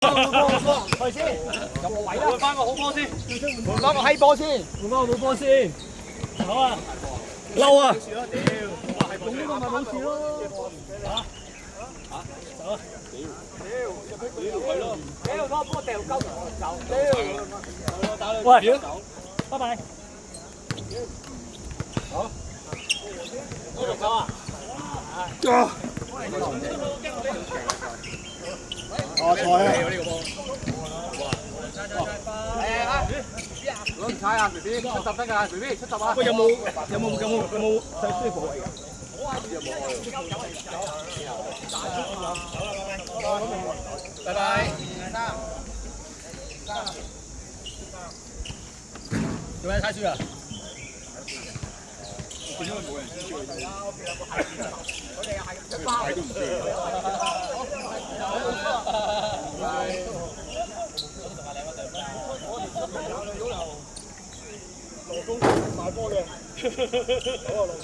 去先，有冇位啦？換翻個好波先，換翻個閪波先，換翻個好波先。好啊，嬲啊！咁呢個咪冇事咯。走啊！係咯，屌，攞波掉鳩走，屌！喂，拜拜。好。走啊！我菜啊！呢個波。攞唔踩啊 ，B B， 出十得㗎 ，B B 出十啊！喂，有冇細書部嚟㗎？拜拜。做咩猜書啊？點解冇人知佢？我哋係一包都唔知。羅公賣波嘅，好啊，羅公。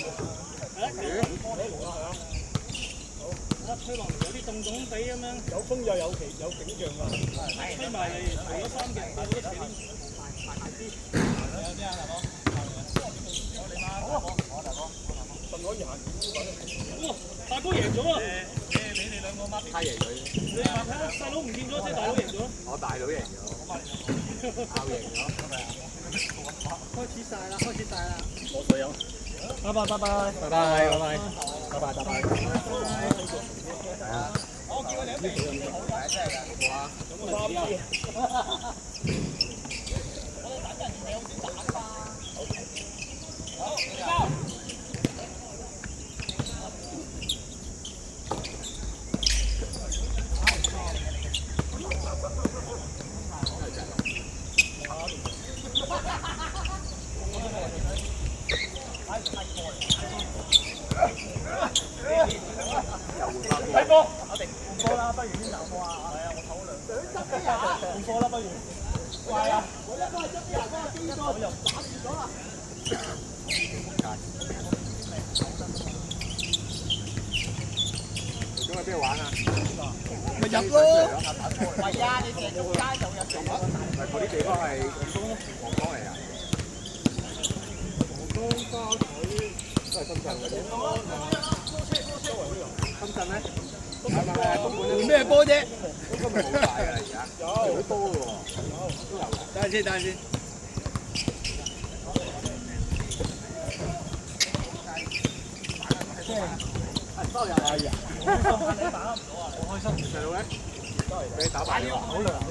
吹落有啲凍凍地咁樣，有風又有景象㗎。吹埋嚟除咗衫嘅，帶到啲錢。有啲啊，大哥。哇！大哥贏咗啊！俾你兩個孖太贏佢。你話睇下細佬唔見咗，即係大佬贏咗。我大佬贏咗，拗贏咗。開始晒啦！攞水飲。拜拜。我叫你一定要好大聲㗎。哇！咁啊！我哋等陣你好少打㗎嘛。好。睇波，我哋換波啦，不如先走波啊！係啊，我唞兩。換波啦，不如。係啊，我一個係執啲人，嗰個邊個又打住咗啦。咁去邊度玩啊？咪入咯。係啊，你成條街就入咗。係嗰啲地方係黃江嚟啊。黃江花水都係深圳嗰啲。深圳咧？換咩波啫？今日好大啊！而家有好多嘅喎，都有。等陣先。收人哎呀！你打唔到啊！好開心，細佬咧，俾你打敗咗，好涼啫。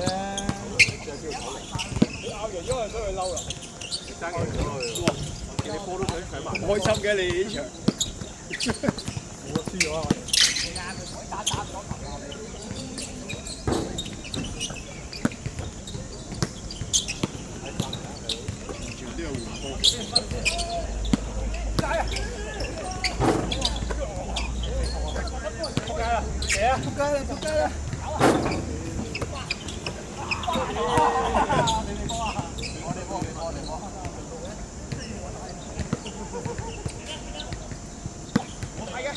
有叫好涼。你拗贏咗，所以佢嬲啦。你爭贏咗佢。哇！見你波都想上埋。開心嘅你呢場。我輸咗啊！打唔到球啊！全都有換波。撲街啊！撲街啦！我睇嘅，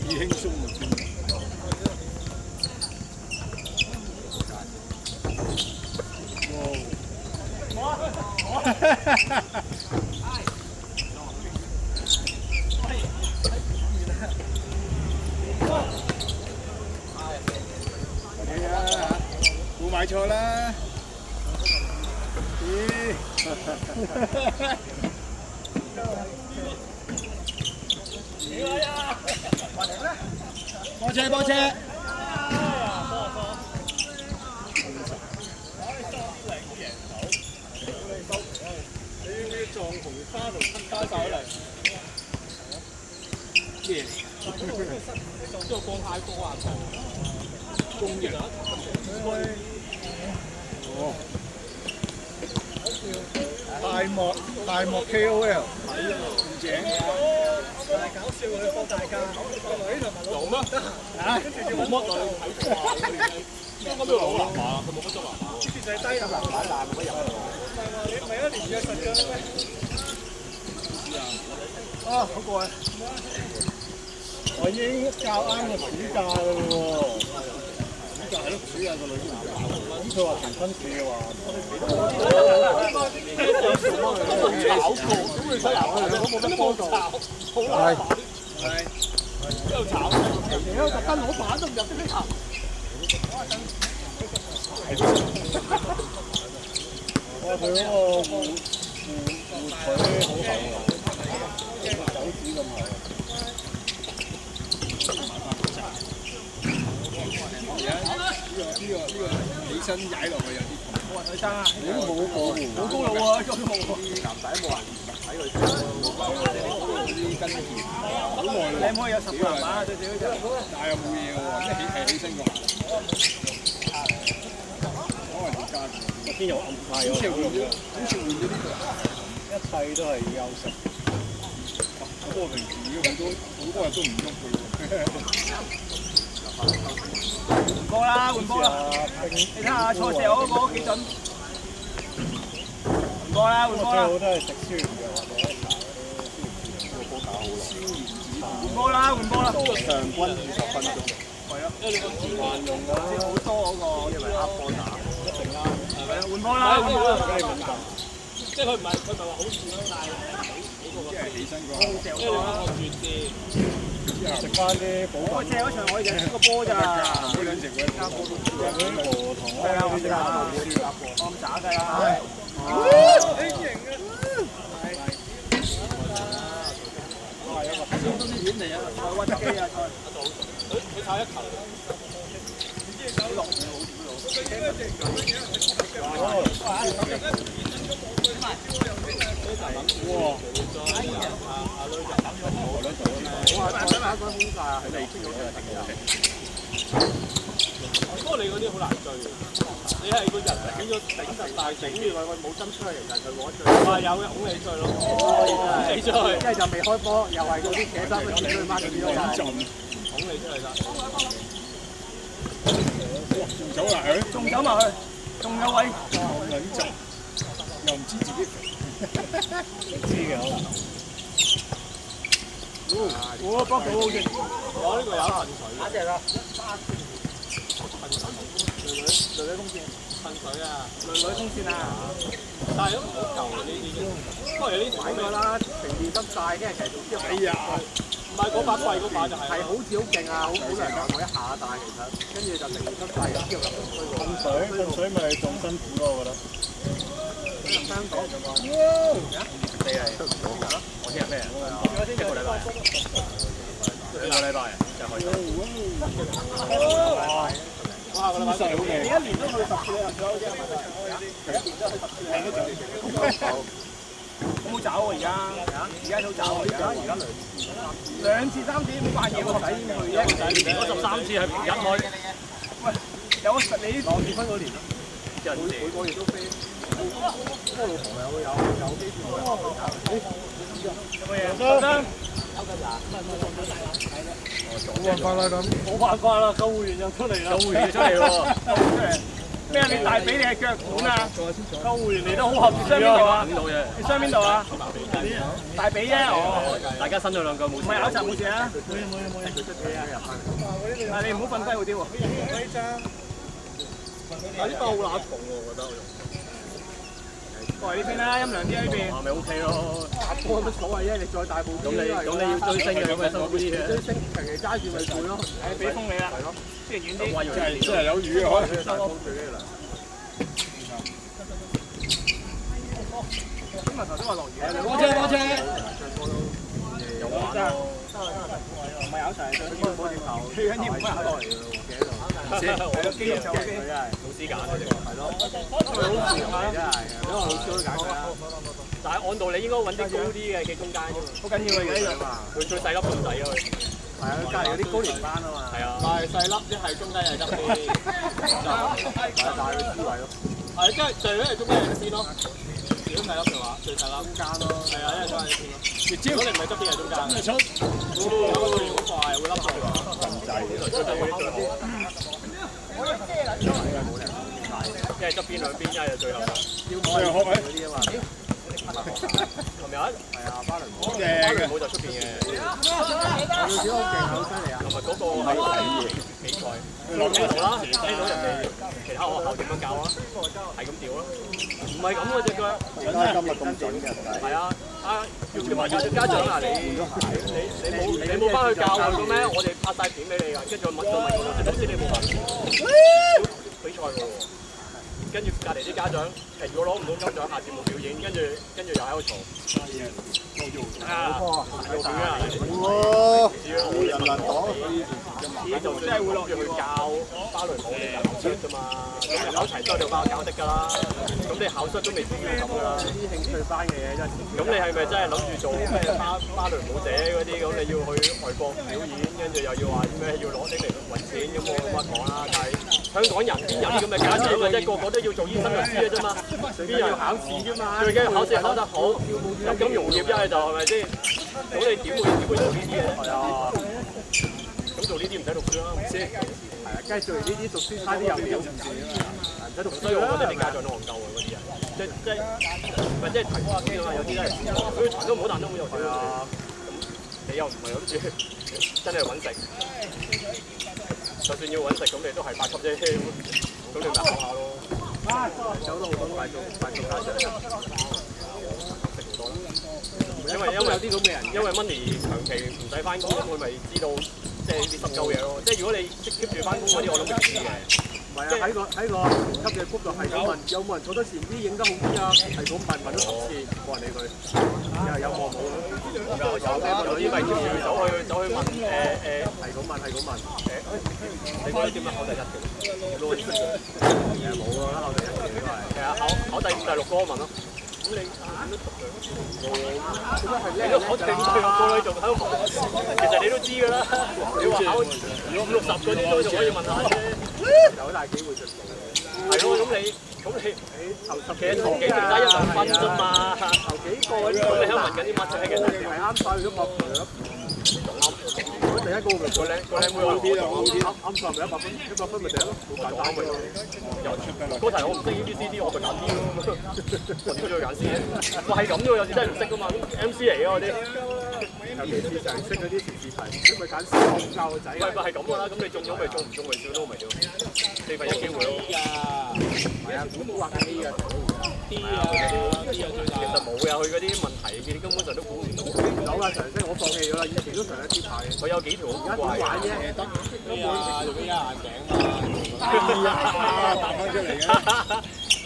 幾輕鬆啊！冇買錯啦！咦？波車！撞紅花同親花晒嚟，耶！呢個光太多啊！公營哦，大幕 KOL 唔正，搞笑佢幫大家，女同埋老母得閒，跟住要揾乜女睇咁要攞籃板，佢冇乜捉籃板。就係低入籃板爛咁入。你唔係一年約實嘅咩？啊，好過啊！我已經教啱個暑假啦喎，暑假係咯，暑假個女都唔教。咁佢話停分試嘅話，炒過，咁你使鬧佢，我冇乜幫助。好難。係。一路炒，而家特登攞板都唔入得球。哇！佢嗰個護腿好厚啊，手指咁厚。呢個起身踩落去有啲痛。冇人去爭啊！你都冇保護，好高路喎，都冇喎。男仔冇人睇佢爭，啲跟住好耐。你可以有10籃板最少就。但係又冇嘢喎，即係起身個行。可能而家邊有暗派？好似換咗呢度。一切都係休息。不過平時好多日都唔喐佢。換波啦，換波啦！你睇下蔡石嗰個幾準。換波啦，換波啦！都係食燒鹽嘅或者炒嗰啲燒鹽子。換波啦，換波啦！場均20分鐘。係啊，因為你個字慣用啦，好多嗰個因為黑波打，一定啱。係咪啊？換波啦，換波啦！梗係敏感。即係佢唔係話好似咯，但係即係起身個。因為我轉啲。食翻啲補品。我借嗰場我哋就個波咋。嗰兩隻嗰啲加波都輸啊！嗰啲和同啊，嗰啲加波。咁渣㗎啦！你型啊！係。都啲錢嚟啊！屈得機啊！佢炒一球。唔知手落唔好點哇！不過你嗰啲好難追，你係個人頂實大整住佢，冇針出嚟，其實佢攞追。哇！有嘅，拱你追咯，拱你出去，一係就未開波，又係嗰啲扯衫，佢追孖嗰啲咯，拱你出嚟得。仲走埋去，仲走埋去，仲有位，兩集，又唔知自己肥，唔知嘅可能。我幫到好似，我呢個有噴水，打隻啦，噴水，女風扇，噴水啊，女風扇啊，但係都唔好舊呢啲，不過有啲買咗啦，成件濕晒，跟住其實仲之後，哎呀，唔係嗰把貴嗰把就係好似好勁啊，好難夾我一下，但係其實跟住就成件濕晒，之後就噴水咪仲辛苦咯，我覺得。香港咁啊！你係我聽日咩？一個禮拜。2個禮拜就可以。哇！下個禮拜真係好勁。你一年都去10次旅行咗，係咪？一年都去10次。好冇找喎而家，而家好找喎而家2次3次冇扮嘢喎，仔去啫。嗰13次係平日開。喂，有個實你結婚嗰年咯，每個月都飛。我老婆有機票嘅。有冇嘢？生。冇辦法啦咁。冇辦法啦，救護員又出嚟啦。救護員出嚟喎。救護員出嚟。咩啊？你大髀定係腳管啊？救護員嚟得好合適。傷邊度啊？你傷邊度啊？大髀啫，哦。大家伸咗兩腳冇事。唔係拗柴冇事啊？冇嘢。佢出車啊，入翻。但係你唔好瞓低好啲喎。但係呢包好乸重喎，我覺得。過嚟呢邊啦，陰涼啲喺呢邊。咪 OK 咯。打波有乜所謂啫？你再大步啲都係。咁你要追星嘅，咁咪辛苦啲嘅。追星長期揸住咪攰咯。誒，俾風你啦。係咯。即係遠啲。真係有雨啊！大風最緊要啦。今日頭先話落雨啊！多謝。有玩啊！唔係拗柴，最緊要冇接頭。最緊要唔係拗落嚟㗎喎，企喺度。係個肌肉就 OK。老師揀嘅啫喎。係咯。因為好攰啊，真係。因為老師都揀㗎。但係按道理應該揾啲高啲嘅企中間啫嘛。好緊要啊！而家呢度。佢最細粒咁滯啊佢。係啊，隔離嗰啲高年班啊嘛。係啊。但係細粒一係中間又係得啲，就帶佢思維咯。係，即係最緊係中間人先咯。如果細粒嘅話，最細粒中間咯。係啊，因為中間先咯。如果你唔係側邊係中間。真係出。有個好快會凹住㗎。咁滯。一係側邊兩邊，一係最後。我又學佢嗰啲啊嘛。琴日係啊，巴倫姆就出邊嘅。有小好勁，好犀利啊！同埋嗰個係比賽，聽到啦，聽到人哋其他學校點樣教啊，係咁調咯。唔係咁嘅隻腳。點解今日咁準嘅？係啊，要埋要家長啊，你冇翻去教佢嘅咩？我哋拍晒片俾你㗎，跟住問到老師你冇拍比賽喎。跟住隔離啲家長，如果攞唔到金獎，下次冇表演，跟住又喺度嘈。又點啊？哦，人民黨就真係會落住去教芭蕾舞定係考試啫嘛。咁你考齊之後就教的㗎啦。咁你考試都未至於咁㗎啦。啲興趣班嘅嘢真係。咁你係咪真係諗住做咩芭蕾舞者嗰啲？咁你要去外國表演，跟住又要話咩要攞拎嚟揾錢，咁我冇乜講啦。但係香港人邊有啲咁嘅家長嘅啫？個個都要做醫生律師嘅啫嘛。邊有考試啫嘛？最緊要考試考得好，有金融業一係就係咪先？咁你點會做呢啲嘢咧？係啊。咁做呢啲唔使讀書啦，唔知。係啊，梗係做完呢啲讀書差啲有唔住啊嘛。唔使讀書，我覺得啲家長都戇鳩嘅嗰啲人，即係提高下先啊嘛。有啲咧，佢彈都唔好彈都好有趣啊。咁你又唔係諗住真係揾食，就算要揾食，咁你都係8級啫。咁你咪考下咯。走到好多快速家長。因為有啲咁嘅人，因為 Money 長期唔使翻工，咁佢咪知道即係呢啲濕鳩嘢咯。即係如果你 keep 住翻工嗰啲，我諗佢知嘅。唔係啊，喺個級嘅 group 度係咁問，有冇人坐得前啲影得好啲啊？係咁問咗10次，冇人理佢。有冇冇？有咩問嗰啲咪叫住走去問係咁問你覺得點樣考第1嘅？冇啊，考第1嘅都係。係啊，考第5、第6個問咯。咁你點樣讀嘅？你都考第5、第6個你仲喺度問，其實你都知㗎啦。你話考50、60嗰啲都仲可以問下啫，有好大機會出到。係咯，咁你頭其實頭幾名得1、2分啫嘛，頭幾個嗰啲你喺度問緊啲乜啫？其實你係啱晒都搏佢咯。第一個咪個靚妹好啲啊，好啲啱晒咪100分咪得咯，好簡單咪。嗰題我唔識 ABCD， 我咪揀 D 咯。我點解要揀 C 咧？我係咁啫喎，有時真係唔識噶嘛。MC 嚟嘅嗰啲，尤其是常識嗰啲時事題，咁咪揀 C 教個仔。咪係咁噶啦，咁你中咗咪中，唔中咪少咯，咪要4分1機會咯。係啊，估劃緊 A 嘅，D 啊，其實冇嘅，佢嗰啲問題你根本上都估唔到。有啊，常識我放棄咗啦，以前都常一啲排。佢有幾條好怪嘅。而家點玩啫？得 A 啊，做 A 眼鏡啊，彈翻出嚟嘅。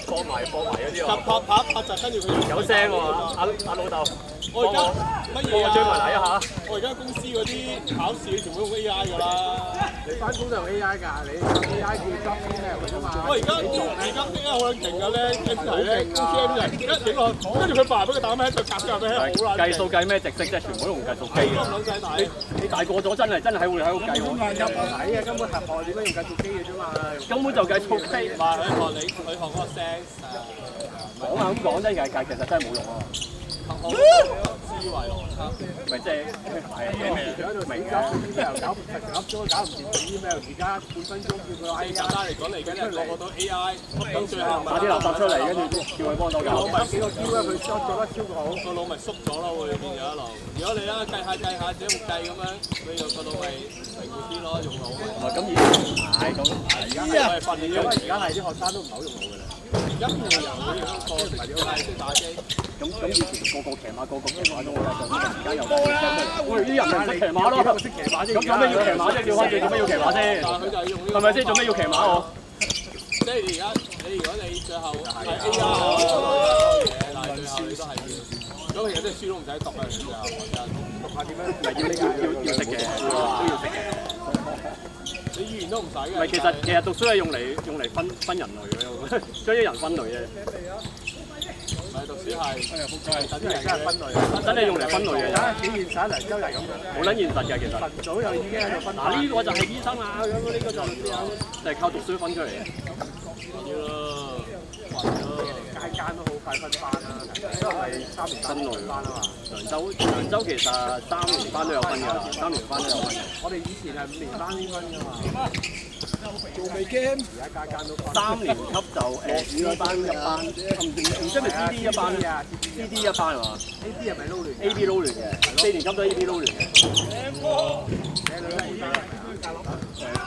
放埋嗰啲喎。拍就跟住佢有聲喎，阿老豆。我而家乜嘢啊？追埋嚟一下。我而家公司嗰啲考試全部用 AI 㗎啦。你翻工都用 AI 㗎，你 AI 叫 job email 㗎嘛。我而家 AI 好撚勁㗎咧，跟住咧公司啲人一影落，跟住佢爸俾佢打咩？佢夾夾咩？好難計數計咩直式啫，全部都用計數機。你大個咗真係會喺度計喎。入睇嘅根本係學點樣用計數機嘅啫嘛。根本就計數機。唔係佢學嗰個聲。講下咁講真嘅，其實真係冇用啊！思維邏輯，咪即係係明嘅，又搞唔掂啲 email，而家半分鐘叫佢 AI。簡單嚟講，嚟緊咧個個都 AI，咁最後買啲垃圾出嚟，跟住叫佢幫手搞。個腦咪幾個 Q 咧，佢做得超過好，個腦咪縮咗咯，會變咗一路。如果你咧計下自己會計咁樣，你用個腦咪靈活啲咯，用腦。咁而家係咁，而家係訓練，因為而家係啲學生都唔係好用腦㗎啦。而家冇人會用個唔係要識打機。咁以前個騎馬個都玩到好啦，而家又喂啲人咪識騎馬咯，識騎馬啫。咁有咩要騎馬啫？叫翻轉做咩要騎馬啫？佢就係用係咪先？做咩要騎馬我？即係而家如果你最後係 A.R. 嘢，但係最後你都係要。咁其實啲書都唔使讀啊，最後讀下點樣？唔係要識嘅，都要識嘅。你語言都唔使嘅。唔係其實讀書係用嚟分人類嘅，將啲人分類啫。唔係讀書係等啲人真係分類，真係用嚟分類嘅。幾現實嚟，周日咁樣。好撚現實嘅其實。晨早就已經喺度分。嗱呢個就係醫生啊，咁呢個就係靠讀書分出嚟嘅。要咯，間間都好快分班啦，因為3年分類班啊嘛。長洲其實3年班都有分㗎啦，3年班都有分。我哋以前係5年班先分㗎嘛。做未 game？而家間都3年級就2班一班，唔知係咪 CD 一班嘅 ？CD 一班係嘛 ？A.B. 係咪撈亂 ？A.B. 撈亂嘅，4年級都 A.B. 撈亂嘅。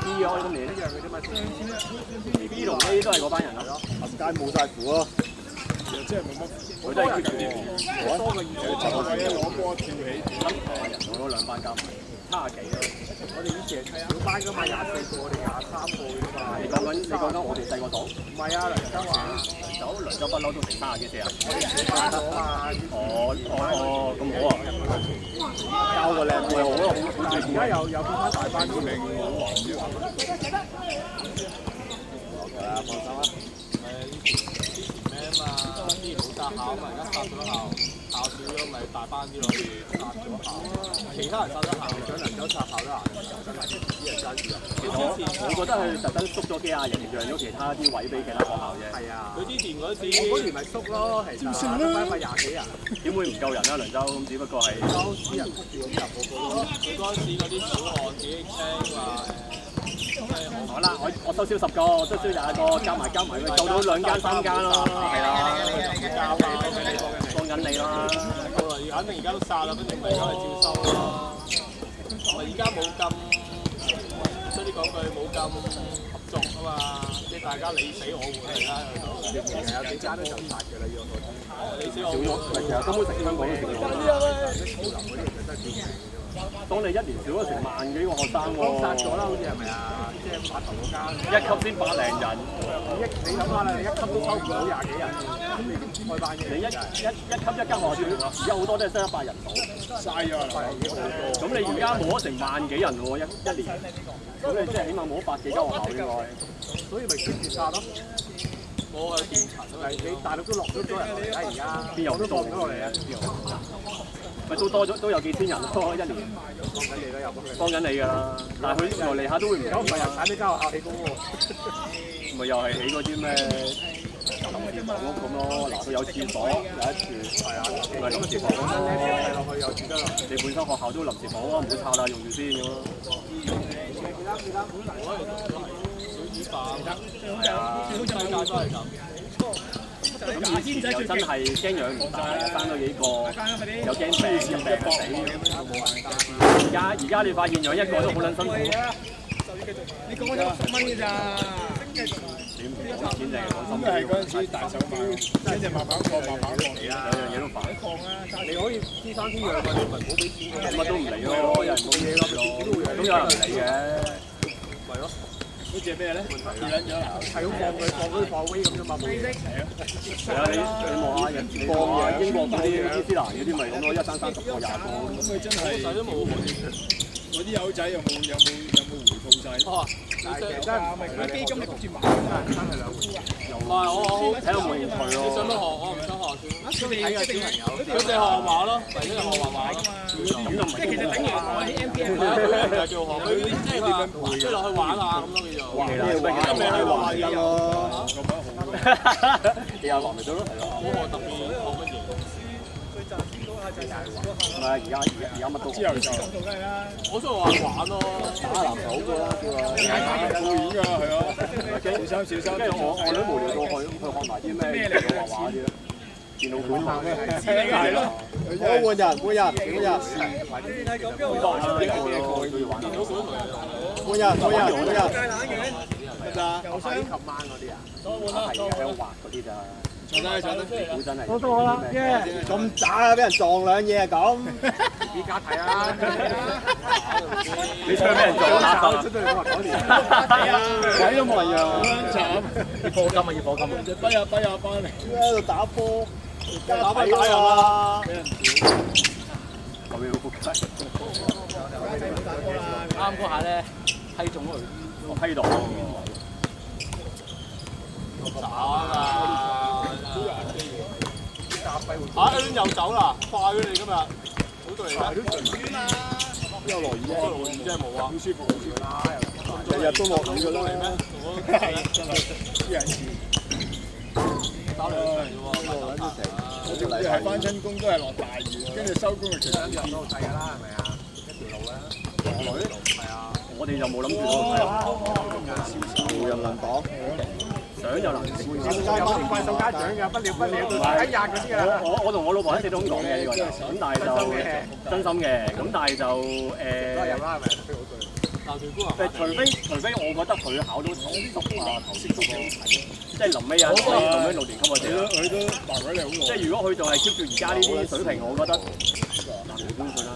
B 開今年一樣嘅啫嘛 ，B 同 A 都係嗰班人咯。冚街冇晒符咯，即係冇乜。佢都係 keep 住。多過以前，攞波跳起。人攞2班加埋，70幾咯。我哋以前小班㗎嘛，24個，我哋23個㗎嘛。你講緊我哋細個組？à, 唔係啊，梁州話。梁州不嬲都成30幾40。班咗嘛。咁好啊！交個靚妹好咯，而家又變翻大班啲名。係啊，放心啦。咩啊嘛？之前冇殺校啊嘛，而家殺咗校，校少咗咪大班啲咯，可以殺咗校。其他人殺咗校，想能夠殺校都難，真係啲人爭住。我覺得佢特登縮咗幾廿人，讓咗其他啲位俾其他學校啫。係啊。佢之前嗰次，我嗰年咪縮咯，其實班咪20幾人。點會唔夠人啊？梁州咁只不過係啲人捉住咁入嗰個。佢嗰陣時嗰啲小學自己聽話好啦，我收少10個，我收少20個，加埋佢夠到2間3間咯。係啦，幫緊你啦。肯定而家都殺啦，跟住咪而家係照收咯。咪而家冇咁，所以講句冇咁合作啊嘛，即係大家你死我活而家去到。有幾間都有殺㗎啦，要我你死我活。其實根本成香港都成咗。當你1年少咗成萬幾個學生喎，殺咗啦，好似係咪啊？即係碼頭嗰間1級先100零人，你諗下啦，你1級都收唔到20幾人，咁你點開班嘅？你一級1間學校，而家好多都係得100人到，嘥咗啦，咁你而家冇咗成萬幾人喎，一年，咁你即係起碼冇咗100幾間學校應該，所以咪 keep 住殺咯。我去建層啊嘛，你大陸都落咗人嚟啦，而家邊有都放唔到落嚟啊？咪都多咗，都有幾千人咯，一年。幫緊你啦，又幫緊你㗎啦，但係佢來嚟下都會唔夠，唔係又踩俾間學校起工喎。咪又係起嗰啲咩臨時房屋咁咯，嗱佢有廁所，有一處係啊，咪臨時房屋咯，落去又住得啦。你本身學校都臨時房屋，唔好拆啦，用住先咁咯。係啊，世界都係咁。咁以前又真係驚養唔大，生咗幾個，又驚病死。而家你發現養一個都好撚辛苦。你講咗10蚊㗎咋？你唔講錢定係講心？咁係嗰陣時大手買，一隻慢慢放嚟啦。兩樣嘢都煩。你可以天生天養㗎，你咪唔好俾錢。乜都唔理咯，有人冇嘢咯，都有人嚟嘅。係咯。嗰隻咩咧？跌撚咗啦！係咁放佢放威咁啫嘛，冇意識。係啊，你望下人放嘅英國嗰啲伊斯蘭嗰啲咪咁咯，一生30個20個。咁佢真係仔都冇嗰啲友仔有冇回報晒？哦，其實真係嗰基金你焗住買真係兩回事。唔係我睇到冇興趣咯。你想乜學？我唔想學算。睇嘅小朋友，佢哋學畫畫咯，咪一係學畫畫咯。即係其實等於我喺 MBA 係啊，做學佢即係話即係落去玩下咁咯，叫做。咁咪去畫嘢咯。幾有來咪得咯，係咯。冇學特別學乜嘢。唔係而家乜都。之後就我想話玩咯，打籃球㗎啦，叫啊。導演㗎係啊，小心。跟住我女無聊到去學埋啲咩畫畫啲咧，電腦館啊，係咯。好換人。好多啊，呢個都要玩。換人。得啊！有雙琴晚嗰啲啊，係喺度畫嗰啲咋。坐低。估真係。多咗啦，咁渣啊！俾人撞兩嘢啊咁。依家睇啊！你唱俾人撞啊！真係我話講年。係啊，鬼都冇人讓。慘！要課金啊！要課金啊！跛啊翻嚟。喺度打波，打翻打人啦！後面好仆街。啱嗰下咧，批中佢，我批到。打啊！又走啦，快咗你今日，好到嚟啦！又落雨落雨真係冇啊！好舒服啦，日日都落雨㗎啦。啲人打兩場啫喎，我仲要係翻親工都係落大雨，跟住收工就全部啲人都細㗎啦，係咪啊？一條路啊，係啊。我哋就冇諗住無人能擋。想就能。怪獸家長㗎，不了不了，睇廿嗰啲㗎啦。我同我老婆一直都咁講嘅呢個就，咁但係就真心嘅，咁但係就入啦係咪？除非我覺得佢考到頭10啊頭10都幾好睇，即係臨尾有臨尾6年級或者佢都麻鬼你好即係如果佢仲係 keep 住而家呢啲水平，我覺得難唔公信啦。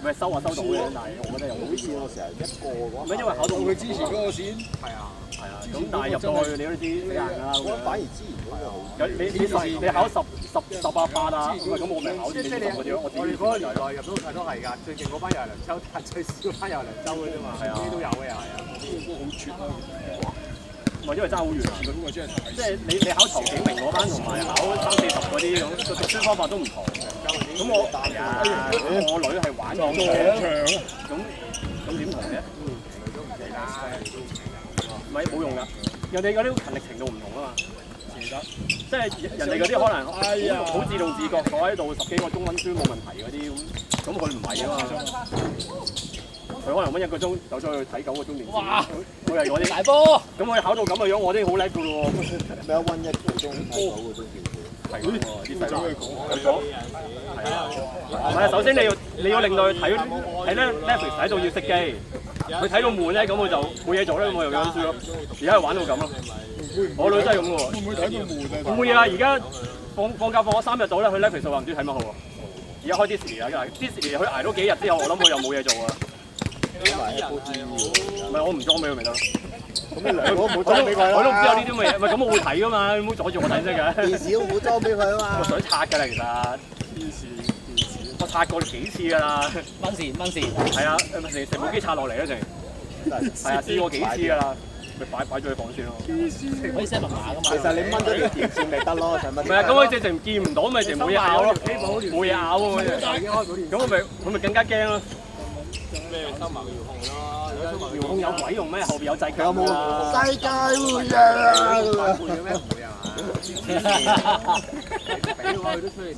咪收到嘅，但係我覺得又好似我成日一個嘅話，唔係因為考到佢之前嗰個線係啊，咁但係入到去你都知死硬㗎啦。我反而之前嗰個好。你考10啊8啊，咁我咪考即係你我哋嗰個年代入到曬都係㗎，最勁嗰班又係梁州，但最少嗰班又係梁州嘅啫嘛，呢啲都有嘅又係啊。好絕啊！唔係因為爭好遠啊！即係你考頭幾名嗰班同埋考30、40嗰啲咁，個讀書方法都唔同。咁我女係玩咁點同嘅？唔係冇用㗎，人哋嗰啲勤力程度唔同啊嘛。即係人哋嗰啲可能好自動自覺坐喺度10幾個鐘溫書冇問題嗰啲咁佢唔係啊嘛。佢可能溫1個鐘走咗去睇9個鐘電視。哇！佢係嗰啲大波。咁佢考到咁嘅樣，我啲好叻㗎咯喎。咩溫1個鐘睇9個鐘電視？係喎，啲細路講。係啊。唔係，首先你要令到佢睇咧 Netflix 睇到要熄機。佢睇到悶咧，咁佢就冇嘢做咧，咁我又溫書咯。而家係玩到咁咯。我女真係咁喎。會唔會睇到悶啊？唔會啊！而家放假放咗3日到咧，去 Netflix 話唔知睇乜好喎。而家開 Disney 啦，Disney 佢捱到幾日之後，我諗佢又冇嘢做啊。唔係我唔裝俾佢咪得咯。咁你兩個冇裝俾佢啦。我都唔知有呢啲咁嘅嘢，唔係咁我會睇噶嘛，你唔好阻住我睇先㗎。電視都冇裝俾佢啊嘛。我想拆㗎啦，其實。電視，我拆過幾次㗎啦。掹線。係啊，成部機拆落嚟啦，成。係啊，試過幾次㗎啦。咪擺咗去房先咯。可以 set 密碼㗎嘛？其實你掹咗條電線咪得咯，使乜？唔係啊，咁佢直情見唔到，咪直冇嘢咬咯，冇嘢咬喎。咁我咪更加驚咯。咩收埋個遙控咯？遙控有鬼用咩？後邊有掣有冇㗎。世界末日啊？會嘅咩？唔會啊嘛。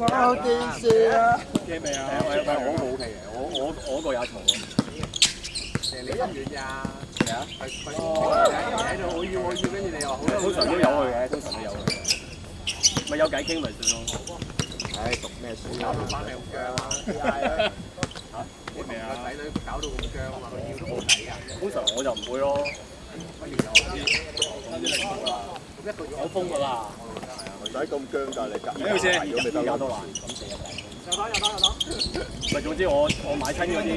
爆電視啊！驚未啊？我冇嘅，我個有嘈。你咁遠呀？係啊。喺度我要，跟住你又話好。通常都有佢嘅，通常都有佢。咪有偈傾咪算咯。唉，讀咩書啊？翻嚟咁僵啊！我同個仔女搞到咁僵啊嘛，佢要都冇睇啊。通常我就唔會咯。不如就一個月我封㗎啦。唔使咁僵㗎，你隔。咩意思？而家都難。有得。咪總之我買親嗰啲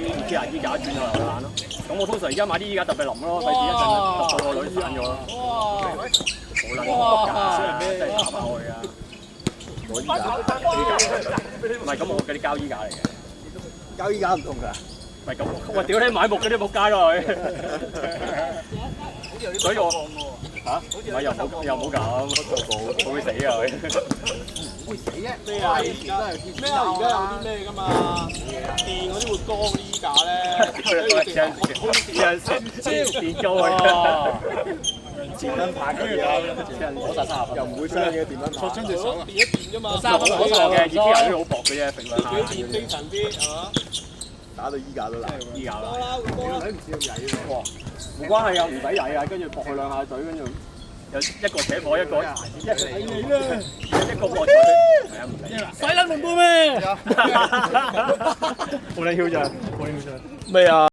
依家轉咗又爛咯。咁我通常而家買啲依家特別腍咯，費事一陣揼到個女散咗咯。冇撚㗎，真係打爆佢㗎。唔係咁，我嗰啲膠衣架嚟嘅。膠衣架唔同㗎。唔係咁，我屌你買木嗰啲仆街咯佢。所以我嚇，唔係又冇咁，會死啊佢。會死啫！咩啊？而家有啲咩㗎嘛？電嗰啲會光嗰啲衣架咧，電高啊！電燈拍嗰啲啊，又唔會傷嘅電燈拍。伸隻手啊！電一電啫嘛。嗰個嘅，熱啲油都好薄嘅啫，揈兩下。幾電精神啲係嘛？打到衣架都爛。衣架啦。女唔知要曳喎。哇！冇關係啊，唔使曳啊，跟住駁佢兩下嘴，跟住有一個扯火，一個駁嘴。係啊，唔理。使撚門杯咩？好撚囂張，咩啊？